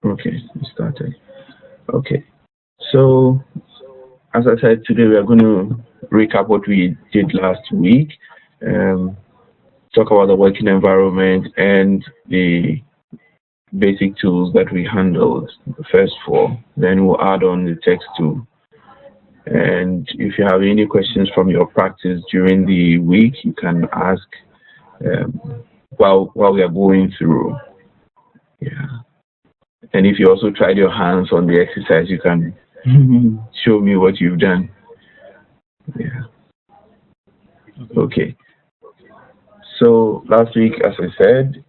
Okay, we started. Okay, so as I said, today we are going to recap what we did last week, um, talk about the working environment and the basic tools that we handled, the first four. Then we'll add on the text tool. And if you have any questions from your practice during the week, you can ask while we are going through. Yeah. And if you also tried your hands on the exercise, you can show me what you've done. Yeah. Okay. So last week, as I said,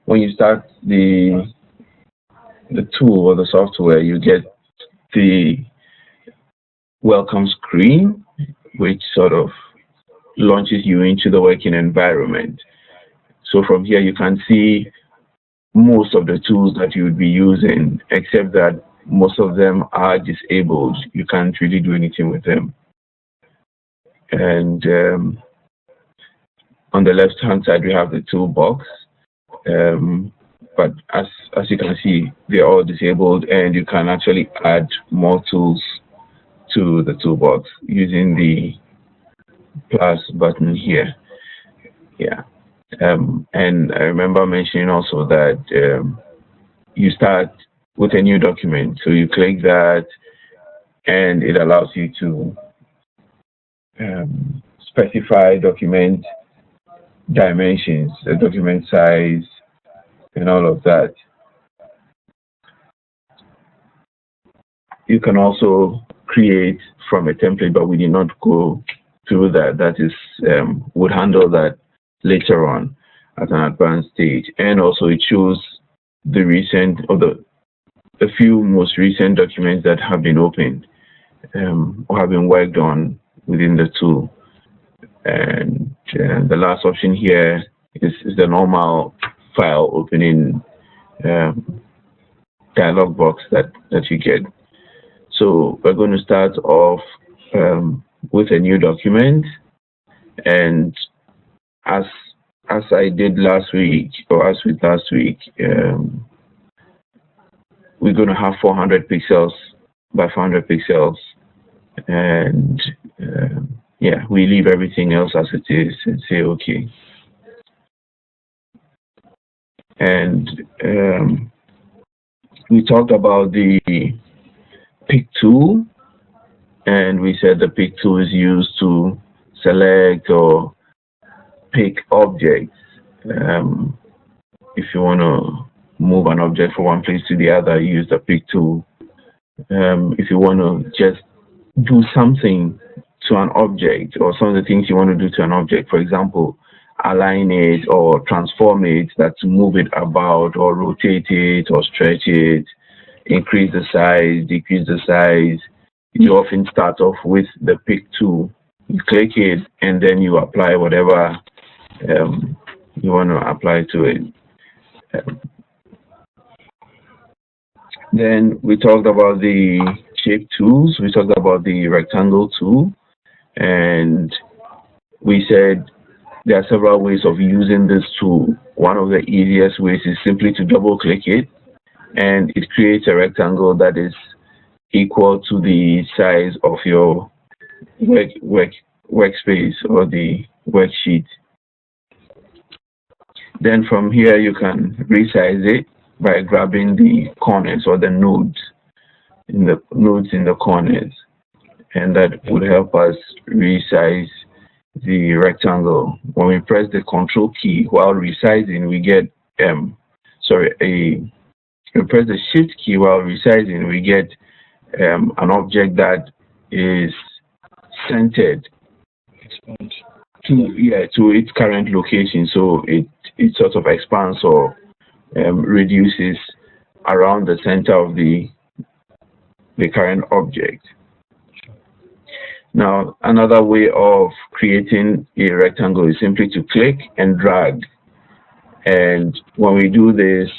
when you start the tool or the software, you get the welcome screen, which sort of launches you into the working environment. So from here, you can see most of the tools that you would be using, except that most of them are disabled. You can't really do anything with them. And on the left-hand side, we have the toolbox. But as you can see, they're all disabled, and you can actually add more tools to the toolbox using the plus button here. Yeah. And I remember mentioning also that you start with a new document. So you click that, and it allows you to specify document dimensions, the document size, and all of that. You can also create from a template, but we did not go through that. That is, would handle that later on at an advanced stage. And also it shows the recent or the few most recent documents that have been opened or have been worked on within the tool. And the last option here is the normal file opening dialog box that you get. So we're going to start off with a new document, and as I did last week, or as with last week, we're going to have 400 pixels by 400 pixels, and yeah, we leave everything else as it is and say okay. And we talked about the pick tool, and we said the pick tool is used to select or pick objects. If you want to move an object from one place to the other, use the pick tool. If you want to just do something to an object, or some of the things you want to do to an object, for example, align it or transform it, that's move it about or rotate it or stretch it, increase the size, decrease the size, you often start off with the pick tool. You click it, and then you apply whatever you want to apply to it. Then we talked about the shape tools. We talked about the rectangle tool, and we said there are several ways of using this tool. One of the easiest ways is simply to double click it, and it creates a rectangle that is equal to the size of your workspace or the worksheet. Then from here you can resize it by grabbing the corners or the nodes in the corners, and that would help us resize the rectangle. When we press the Control key while resizing, we get we press the Shift key while resizing, we get an object that is centered to its current location, so it sort of expands or reduces around the center of the current object. Now, another way of creating a rectangle is simply to click and drag. And when we do this,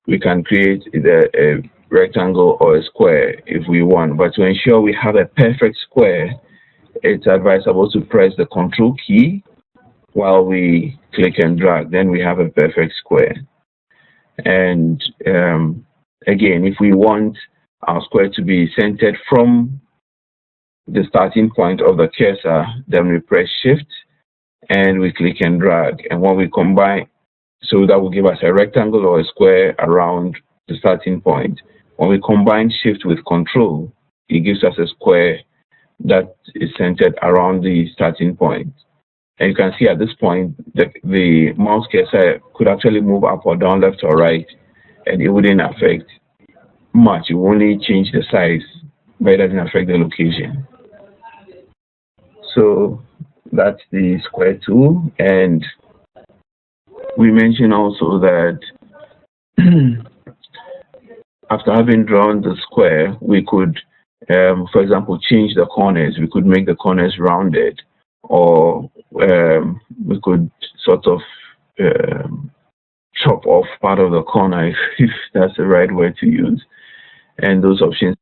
we can create either a rectangle or a square if we want. But to ensure we have a perfect square, it's advisable to press the Control key while we click and drag. Then we have a perfect square. And again, if we want our square to be centered from the starting point of the cursor, then we press Shift and we click and drag. And when we combine, so that will give us a rectangle or a square around the starting point. When we combine Shift with Control, it gives us a square that is centered around the starting point. And you can see at this point, the mouse cursor could actually move up or down, left or right, and it wouldn't affect much. It will only change the size, but it doesn't affect the location. So that's the square tool. And we mentioned also that after having drawn the square, we could, for example, change the corners. We could make the corners rounded, or we could sort of chop off part of the corner, if that's the right word to use. And those options.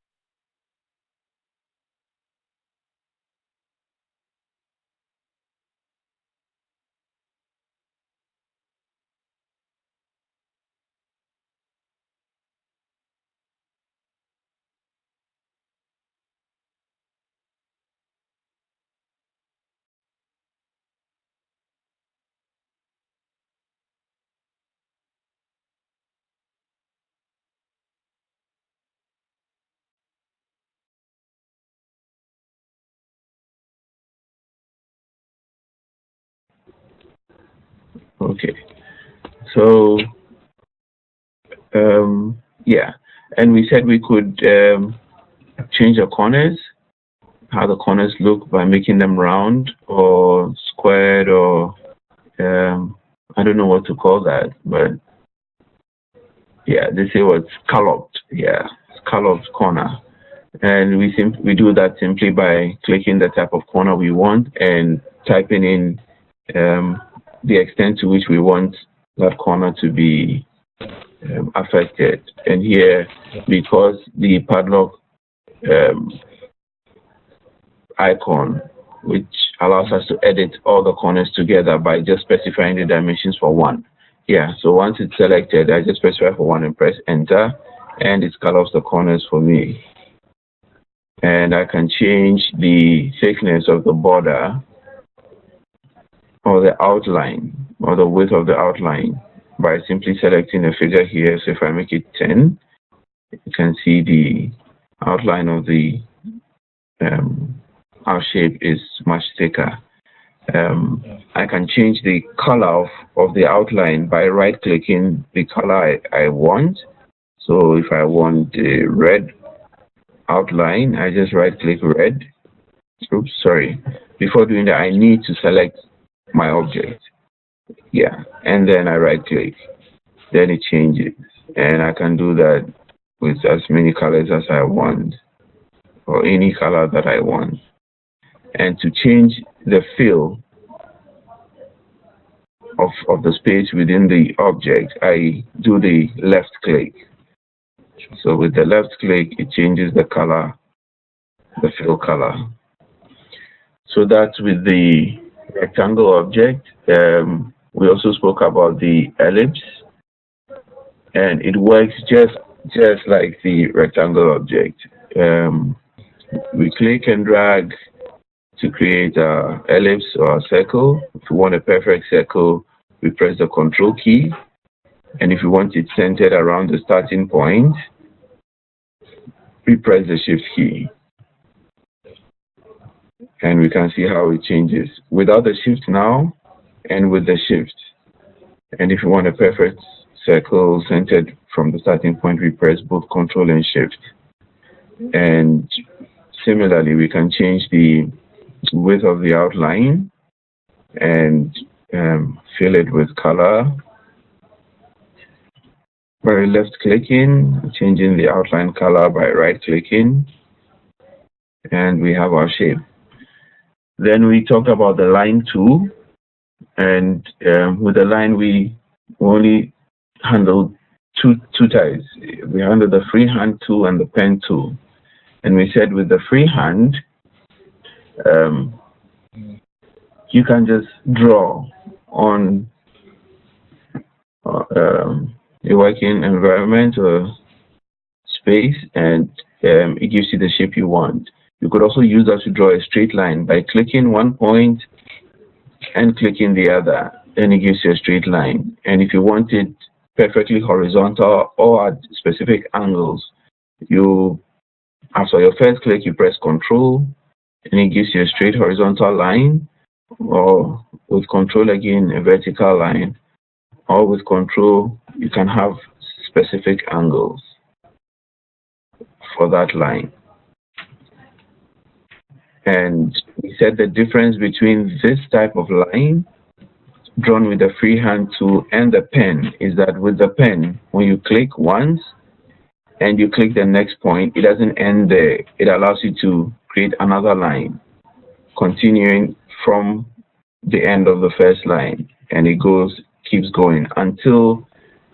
Okay, so yeah, and we said we could change the corners, how the corners look, by making them round or squared, or I don't know what to call that, but yeah, they say what's scalloped. Yeah, scalloped corner. And we do that simply by clicking the type of corner we want and typing in the extent to which we want that corner to be affected. And here, because the padlock icon, which allows us to edit all the corners together by just specifying the dimensions for one. Yeah, so once it's selected, I just specify for one and press enter, and it scallops the corners for me. And I can change the thickness of the border or the outline or the width of the outline by simply selecting a figure here. So if I make it 10, you can see the outline of the our shape is much thicker. I can change the color of the outline by right-clicking the color I want. So if I want a red outline, I just right-click red. Oops, sorry. Before doing that, I need to select my object. Yeah, and then I right-click. Then it changes. And I can do that with as many colors as I want, or any color that I want. And to change the fill of the space within the object, I do the left click. So with the left click, it changes the color, the fill color. So that's with the rectangle object. We also spoke about the ellipse, and it works just like the rectangle object. We click and drag to create an ellipse or a circle. If we want a perfect circle, we press the Control key. And if we want it centered around the starting point, we press the Shift key. And we can see how it changes without the Shift now and with the Shift. And if we want a perfect circle centered from the starting point, we press both Control and Shift. And similarly, we can change the width of the outline and fill it with color by left clicking, changing the outline color by right clicking, and we have our shape. Then we talked about the line tool, and with the line we only handle two types. We handle the freehand tool and the pen tool. And we said with the freehand, you can just draw on a working environment or space, and it gives you the shape you want. You could also use that to draw a straight line by clicking one point and clicking the other. Then it gives you a straight line. And if you want it perfectly horizontal or at specific angles, you, after your first click, you press Control, and it gives you a straight horizontal line, or with Control again, a vertical line, or with Control, you can have specific angles for that line. And we said the difference between this type of line drawn with the freehand tool and the pen is that with the pen, when you click once and you click the next point, it doesn't end there. It allows you to create another line, continuing from the end of the first line, and it keeps going until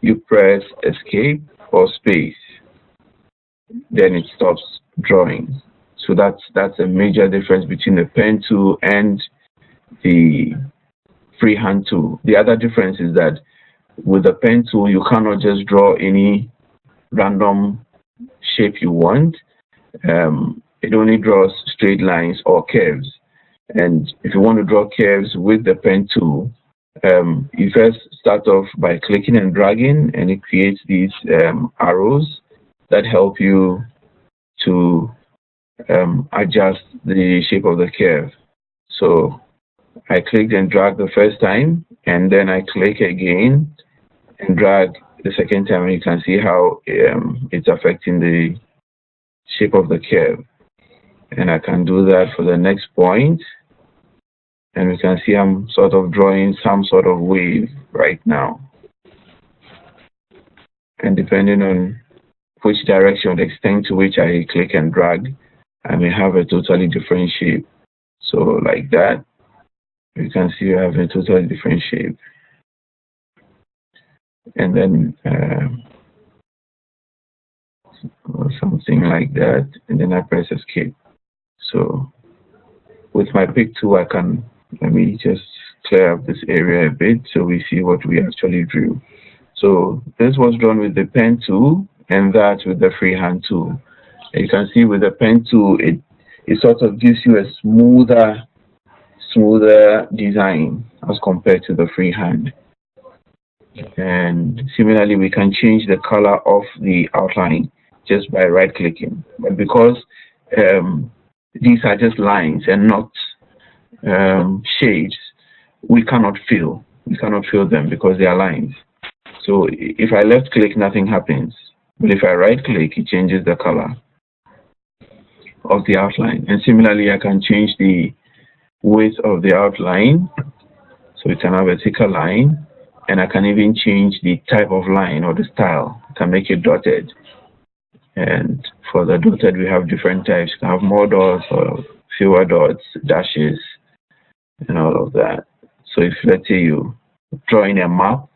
you press Escape or Space. Then it stops drawing. So that's a major difference between the pen tool and the freehand tool. The other difference is that with the pen tool, you cannot just draw any random shape you want. It only draws straight lines or curves. And if you want to draw curves with the pen tool, you first start off by clicking and dragging, and it creates these arrows that help you to adjust the shape of the curve. So I clicked and dragged the first time, and then I click again and drag the second time, and you can see how it's affecting the shape of the curve. And I can do that for the next point, and we can see I'm sort of drawing some sort of wave right now. And depending on which direction, the extent to which I click and drag, I may have a totally different shape. So like that, you can see I have a totally different shape. And then or something like that, and then I press Escape. So with my pick tool, I can, let me just clear up this area a bit so we see what we actually drew. So this was drawn with the pen tool, and that with the freehand tool. And you can see with the pen tool, it sort of gives you a smoother design as compared to the freehand. And similarly, we can change the color of the outline just by right clicking. But because these are just lines and not shades, we cannot fill them because they are lines. So if I left click, nothing happens. But if I right click, it changes the color of the outline. And similarly, I can change the width of the outline, so we can have a thicker line, and I can even change the type of line or the style. I can make it dotted. And for the dotted, we have different types. You can have more dots or fewer dots, dashes, and all of that. So if, let's say, you drawing a map,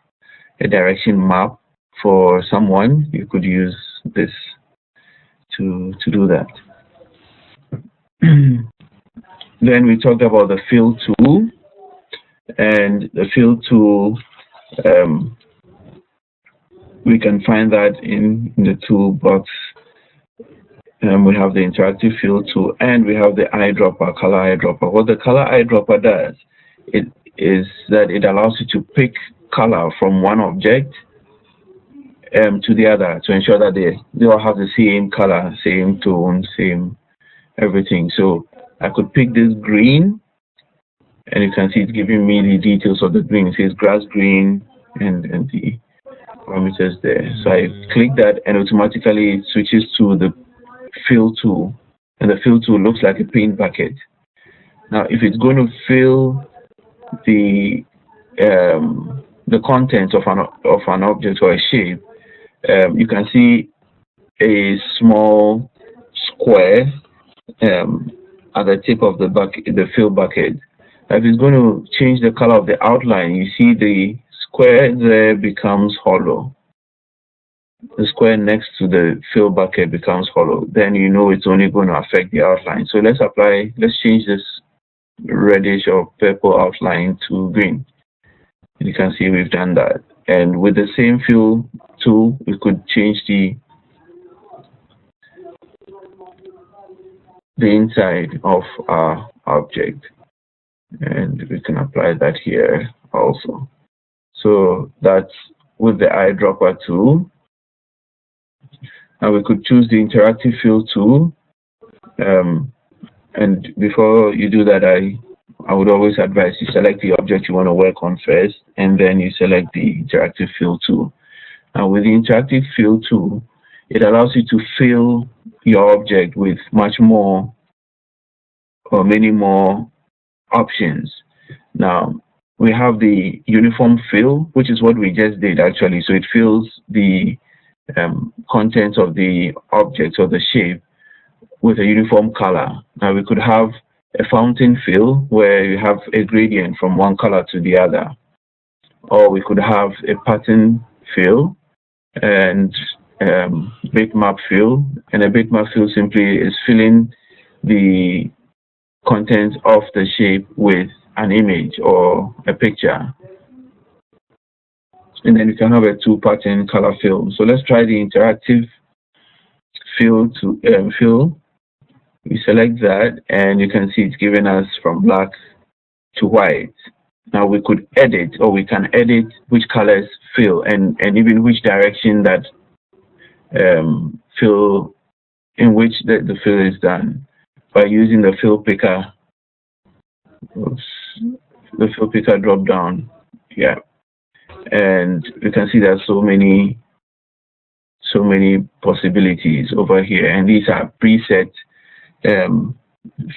a direction map for someone, you could use this to do that. Then we talked about the fill tool, and the fill tool, we can find that in the toolbox. We have the interactive fill tool, and we have the eyedropper, color eyedropper. What the color eyedropper does, is that it allows you to pick color from one object to the other to ensure that they all have the same color, same tone, same everything. So I could pick this green, and you can see it's giving me the details of the green. It says grass green and the parameters there. So I click that, and automatically it switches to the fill tool, and the fill tool looks like a paint bucket. Now, if it's going to fill the content of an object or a shape, you can see a small square at the tip of the bucket, the fill bucket. If it's going to change the color of the outline, you see the square there becomes hollow. The square next to the fill bucket becomes hollow. Then you know it's only going to affect the outline. So let's change this reddish or purple outline to green. You can see we've done that. And with the same fill tool, we could change the inside of our object, and we can apply that here also. So that's with the eyedropper tool. And we could choose the interactive fill tool. And before you do that, I would always advise you select the object you want to work on first, and then you select the interactive fill tool. And with the interactive fill tool, it allows you to fill your object with much more or many more options. Now, we have the uniform fill, which is what we just did actually. So it fills the contents of the object or the shape with a uniform color. Now we could have a fountain fill where you have a gradient from one color to the other. Or we could have a pattern fill and bitmap fill. And a bitmap fill simply is filling the contents of the shape with an image or a picture. And then you can have a two-pattern color fill. So let's try the interactive fill to fill. We select that, and you can see it's giving us from black to white. Now we could edit, or we can edit which colors fill, and even which direction that fill, in which the fill is done, by using the fill picker. Oops, the fill picker drop down. Yeah, and you can see there's so many possibilities over here, and these are preset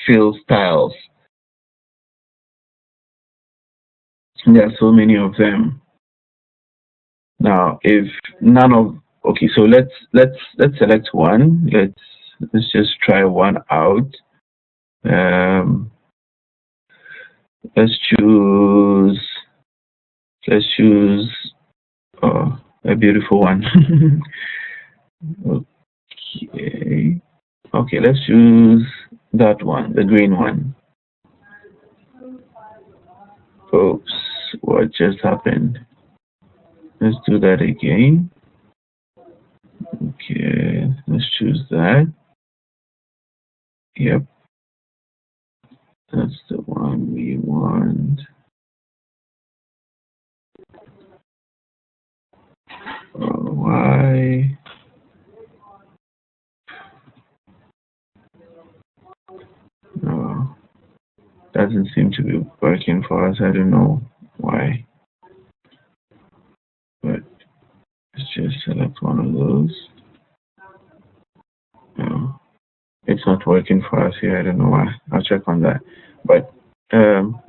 fill styles. There are so many of them. Now, if none of so let's select one. Let's just try one out. Let's choose a beautiful one. Okay, let's choose that one, the green one. Oops, what just happened? Let's do that again. Okay, let's choose that. Yep, that's the one we want. Why? No, doesn't seem to be working for us. I don't know why, but let's just select one of those. No, it's not working for us here. I don't know why. I'll check on that. But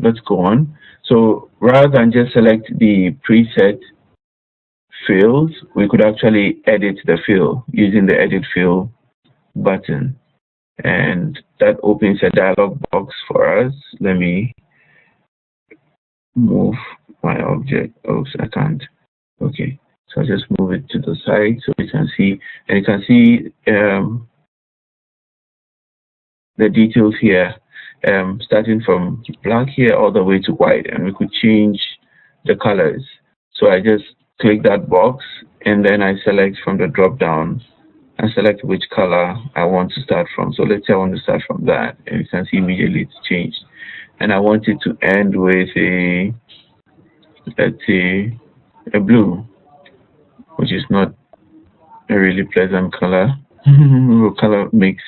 let's go on. So rather than just select the preset fields, we could actually edit the fill using the edit fill button. And that opens a dialog box for us. Let me move my object. Oops, I can't. Okay, so I'll just move it to the side so we can see. And you can see the details here, starting from black here all the way to white. And we could change the colors. So I just click that box, and then I select from the drop down and select which color I want to start from. So let's say I want to start from that, and you can see immediately it's changed. And I want it to end with a, let's say, a blue, which is not a really pleasant color color mix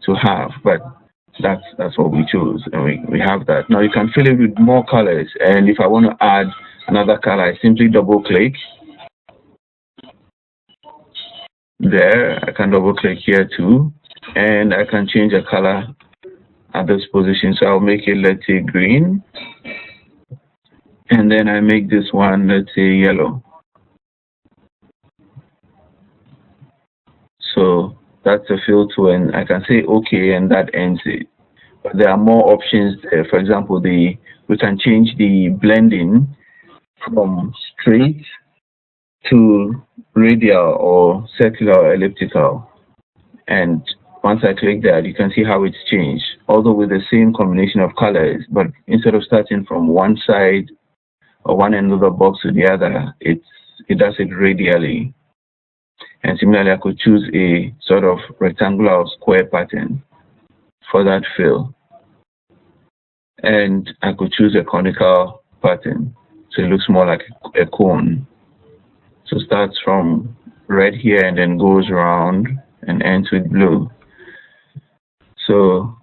to have, but that's what we chose, and we have that. Now you can fill it with more colors, and if I want to add another color, I simply double click. There, I can double click here too, and I can change a color at this position. So I'll make it, let's say, green, and then I make this one, let's say, yellow. So that's a fill tool, and I can say okay, and that ends it. But there are more options there. For example, we can change the blending from straight to radial or circular or elliptical. And once I click that, you can see how it's changed, although with the same combination of colors, but instead of starting from one side or one end of the box to the other, it's it does it radially. And similarly, I could choose a sort of rectangular or square pattern for that fill. And I could choose a conical pattern, so it looks more like a cone. So it starts from red here and then goes around and ends with blue. So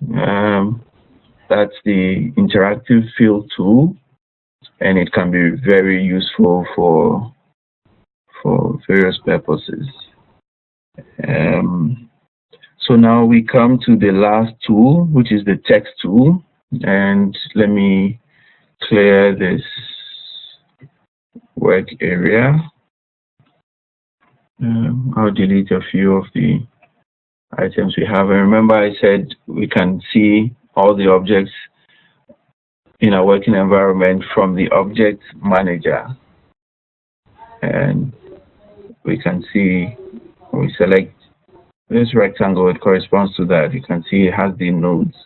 that's the interactive fill tool, and it can be very useful for various purposes. So now we come to the last tool, which is the text tool. And let me clear this work area. I'll delete a few of the items we have. And remember, I said we can see all the objects in a working environment from the object manager. And we can see, when we select this rectangle, it corresponds to that. You can see it has the nodes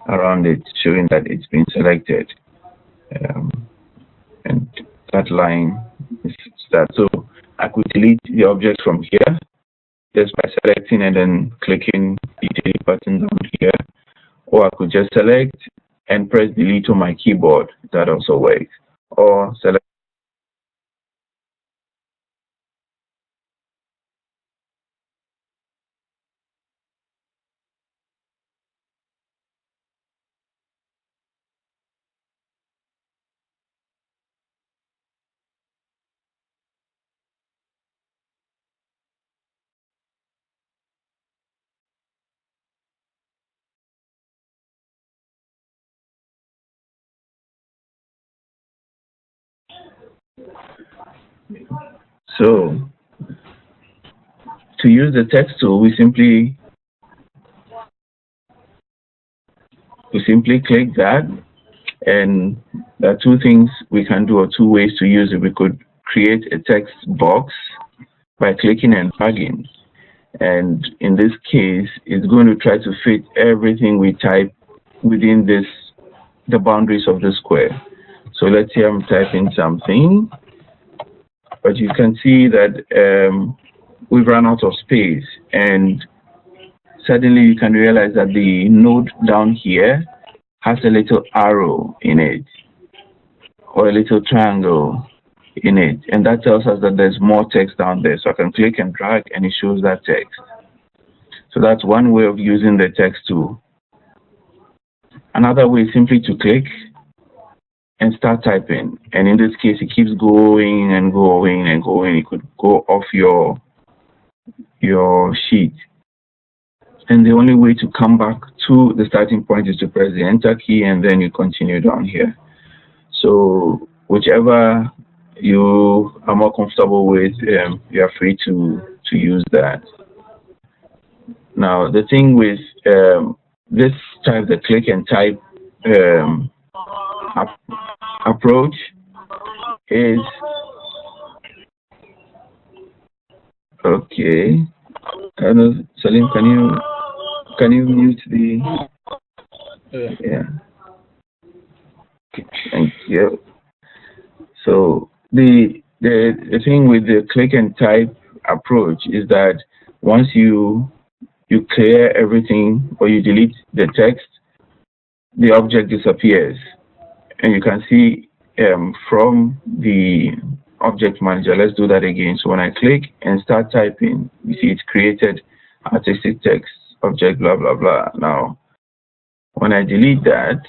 around it showing that it's been selected. And that line is that. So I could delete the object from here just by selecting and then clicking the delete button down here. Or I could just select and press delete on my keyboard. That also works. Or select. So to use the text tool, we simply click that, and there are two things we can do, or two ways to use it. We could create a text box by clicking and dragging, and in this case, it's going to try to fit everything we type within the boundaries of the square. So let's say I'm typing something, but you can see that we've run out of space, and suddenly you can realize that the node down here has a little arrow in it, or a little triangle in it, and that tells us that there's more text down there. So I can click and drag and it shows that text. So that's one way of using the text tool. Another way is simply to click and start typing, and in this case it keeps going and going and going. It could go off your sheet, and the only way to come back to the starting point is to press the enter key, and then you continue down here. So whichever you are more comfortable with, you are free to use that. Now the thing with this type, the click and type approach, is okay. Salim, can you mute the? Yeah. Thank you. So the thing with the click and type approach is that once you clear everything or you delete the text, the object disappears, and you can see from the object manager. Let's do that again. So when I click and start typing, you see it's created artistic text object blah blah blah. Now when I delete that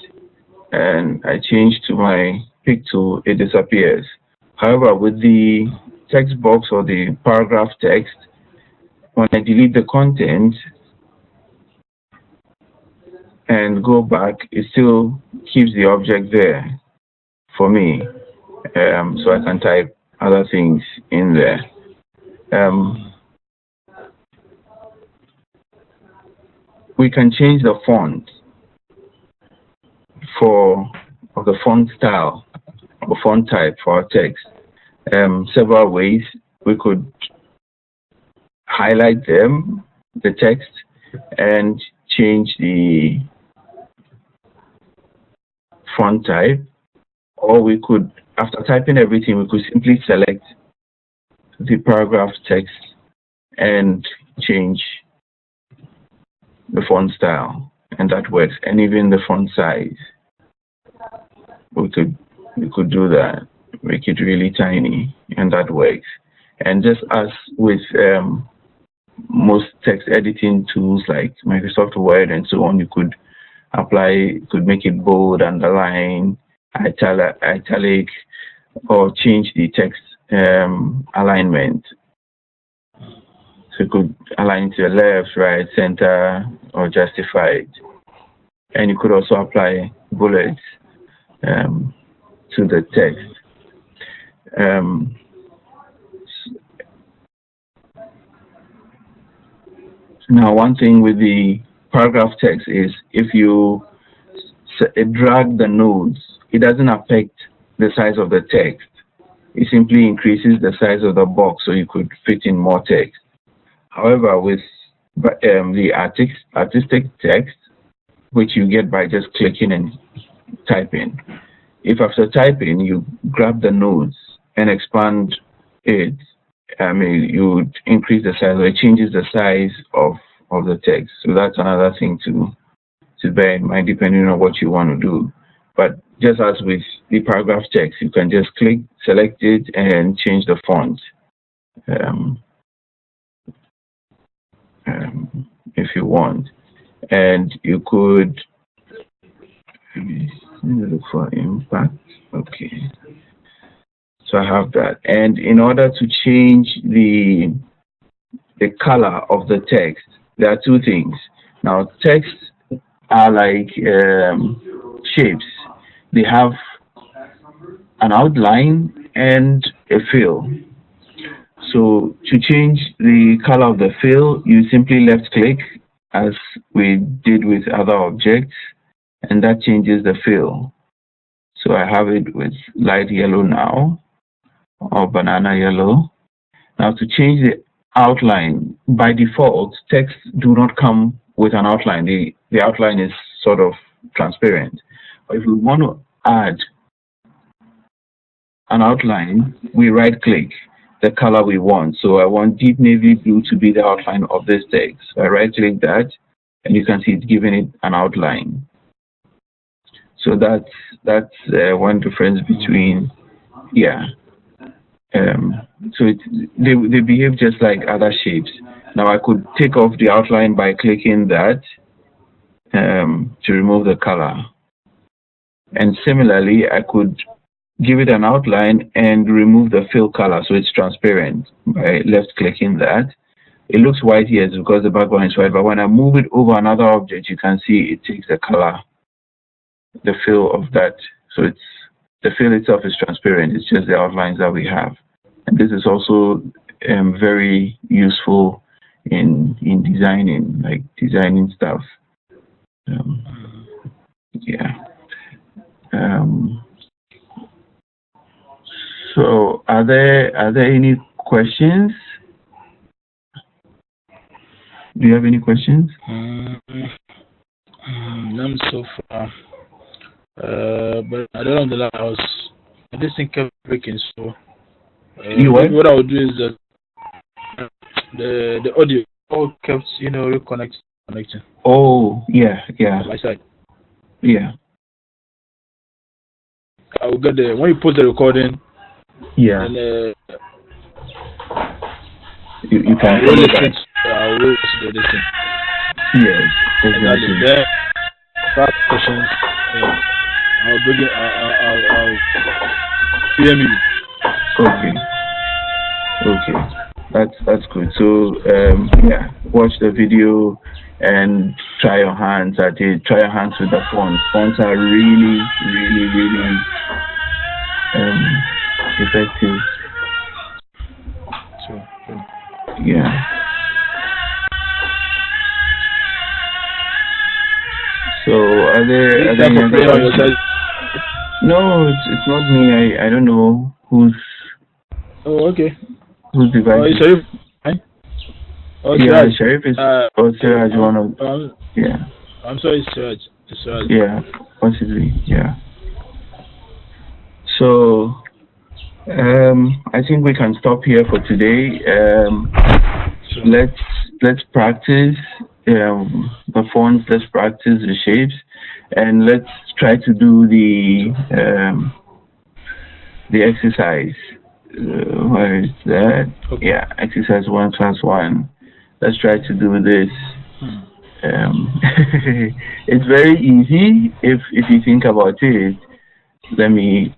and I change to my pick tool, it disappears. However, with the text box or the paragraph text, when I delete the content and go back, it still keeps the object there for me, so I can type other things in there. We can change the font of the font style or font type for our text. Several ways. We could highlight the text, and change the font type, or we could, after typing everything, we could simply select the paragraph text and change the font style, and that works. And even the font size, we could do that, make it really tiny, and that works. And just as with most text editing tools like Microsoft Word and so on, you could make it bold, underline, italic, or change the text alignment. So you could align to the left, right, center, or justify it. And you could also apply bullets to the text. Now, one thing with the paragraph text is if you drag the nodes, it doesn't affect the size of the text. It simply increases the size of the box so you could fit in more text. However, with the artistic text, which you get by just clicking and typing, if after typing you grab the nodes and expand it, you would increase the size, or it changes the size of the text. So that's another thing to bear in mind, depending on what you want to do. But just as with the paragraph text, you can just click, select it, and change the font. If you want, and you could look for impact. Okay, so I have that. And in order to change the color of the text, there are two things. Now, text are like shapes. They have an outline and a fill. So to change the color of the fill, you simply left click, as we did with other objects, and that changes the fill. So I have it with light yellow now, or banana yellow. Now to change the outline, by default, text do not come with an outline. The outline is sort of transparent. But if we want to add an outline, we right click the color we want. So I want deep navy blue to be the outline of this text. So I right click that, and you can see it's giving it an outline. So that's one difference between, yeah. So they behave just like other shapes. Now I could take off the outline by clicking that to remove the color. And similarly, I could give it an outline and remove the fill color so it's transparent by left clicking that. It looks white here because the background is white, but when I move it over another object, you can see it takes the color, the fill of that. So the fill itself is transparent. It's just the outlines that we have. And this is also very useful in designing, like designing stuff. Yeah. So are there any questions? Do you have any questions? None so far. But I don't know the house. This thing kept breaking, so what I would do is that the audio all kept reconnecting. Oh, yeah. On my side. Yeah. I will get when you put the recording. Yeah. And you can roll it. I will listen to this thing. Yes. Exactly. And then questions. I'll bring it. I'll PM you. Okay. That's good. So yeah, watch the video and try your hands at it. Try your hands with the fonts. Fonts are really effective. Sure. Yeah. So are there any other questions? No, it's not me. I don't know who's. Oh, okay. Whose device? Oh, Sharif. Oh, yeah, Siraj. Sharif is. Siraj, one of. Yeah. I'm sorry, Siraj. Siraj. Yeah, possibly. Yeah. So I think we can stop here for today. Sure. Let's practice the fonts. Let's practice the shapes, and let's try to do the exercise. Where is that? Okay. Yeah, exercise 1+1. Let's try to do this. It's very easy if you think about it. Let me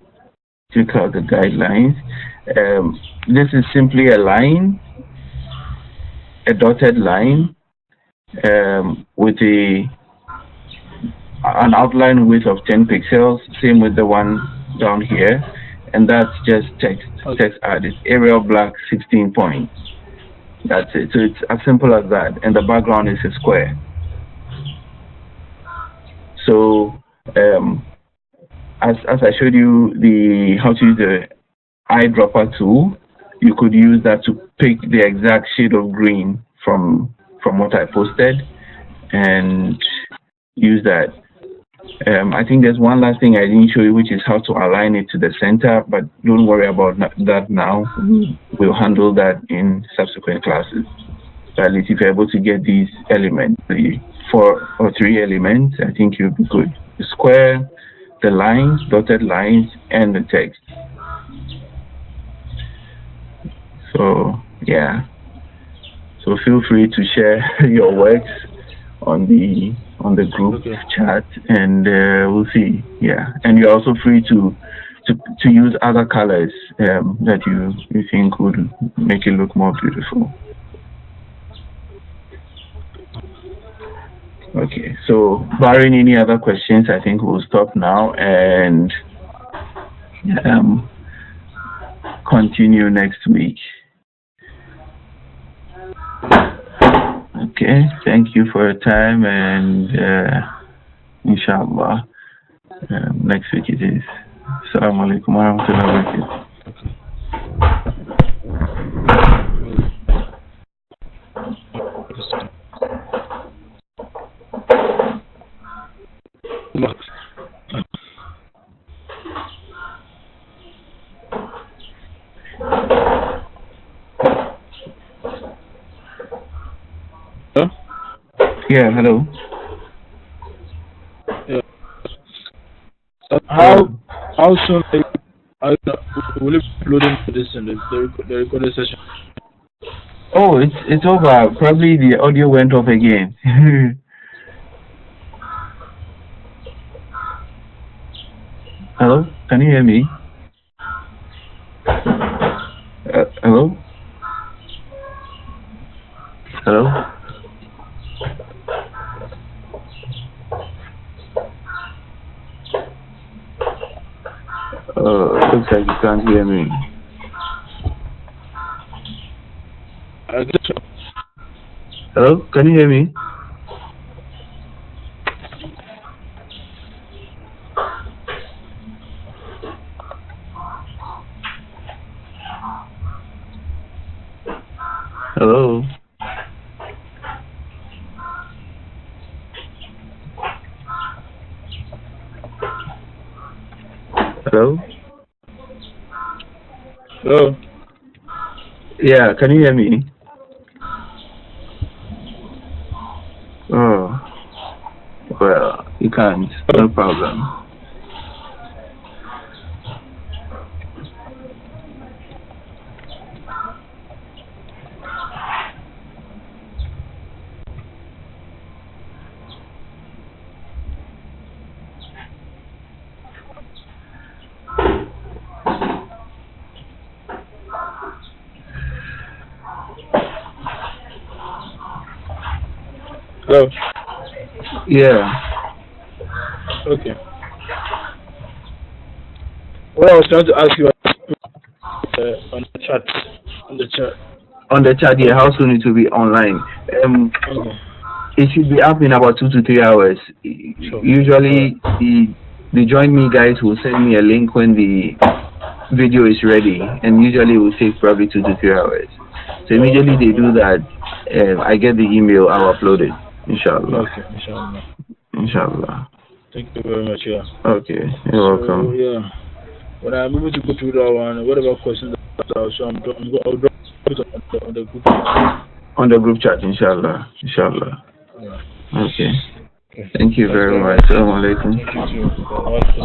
check out the guidelines. This is simply a line, a dotted line, with an outline width of 10 pixels. Same with the one down here, and that's just text. Okay. Text added. Arial black 16 points. That's it. So it's as simple as that. And the background is a square. So as I showed you how to use the eyedropper tool, you could use that to pick the exact shade of green from what I posted and use that. I think there's one last thing I didn't show you, which is how to align it to the center, but don't worry about that now. We'll handle that in subsequent classes. So at least if you're able to get these elements, the 4 or 3 elements, I think you'll be good. The square, the lines, dotted lines, and the text. So yeah. So feel free to share your works on the group chat, and we'll see. Yeah, and you're also free to use other colors that you think would make it look more beautiful. Okay, so barring any other questions, I think we'll stop now and continue next week. Okay, thank you for your time, and inshallah, next week it is. Assalamu alaikum wa rahmatullahi wa barakatuh. Yeah, hello. Yeah. How soon will you be uploading this in the recorded session? Oh, it's over. Probably the audio went off again. Hello, can you hear me? Hello? Hello? Looks like you can't hear me. Hello, can you hear me? Hello? Hello? Hello? Yeah, can you hear me? Oh, well, you can't. No problem. Hello? Yeah. Okay. What I was trying to ask you on the chat. On the chat, yeah, how soon it will be online? Okay. It should be up in about 2 to 3 hours. Sure. Usually, the Join Me guys will send me a link when the video is ready, and usually it will take probably 2 to 3 hours. So immediately they do that, I get the email, I'll upload it. Inshallah. Okay, inshallah. Inshallah. Thank you very much, yeah. Okay, you're welcome. Yeah. when I'm able to go through that one, whatever questions I'll drop it on the group chat. On the group chat, inshallah. Inshallah. Yeah. Okay. Thank you Thanks very very much. much. Assalamu alaikum. Thank you too.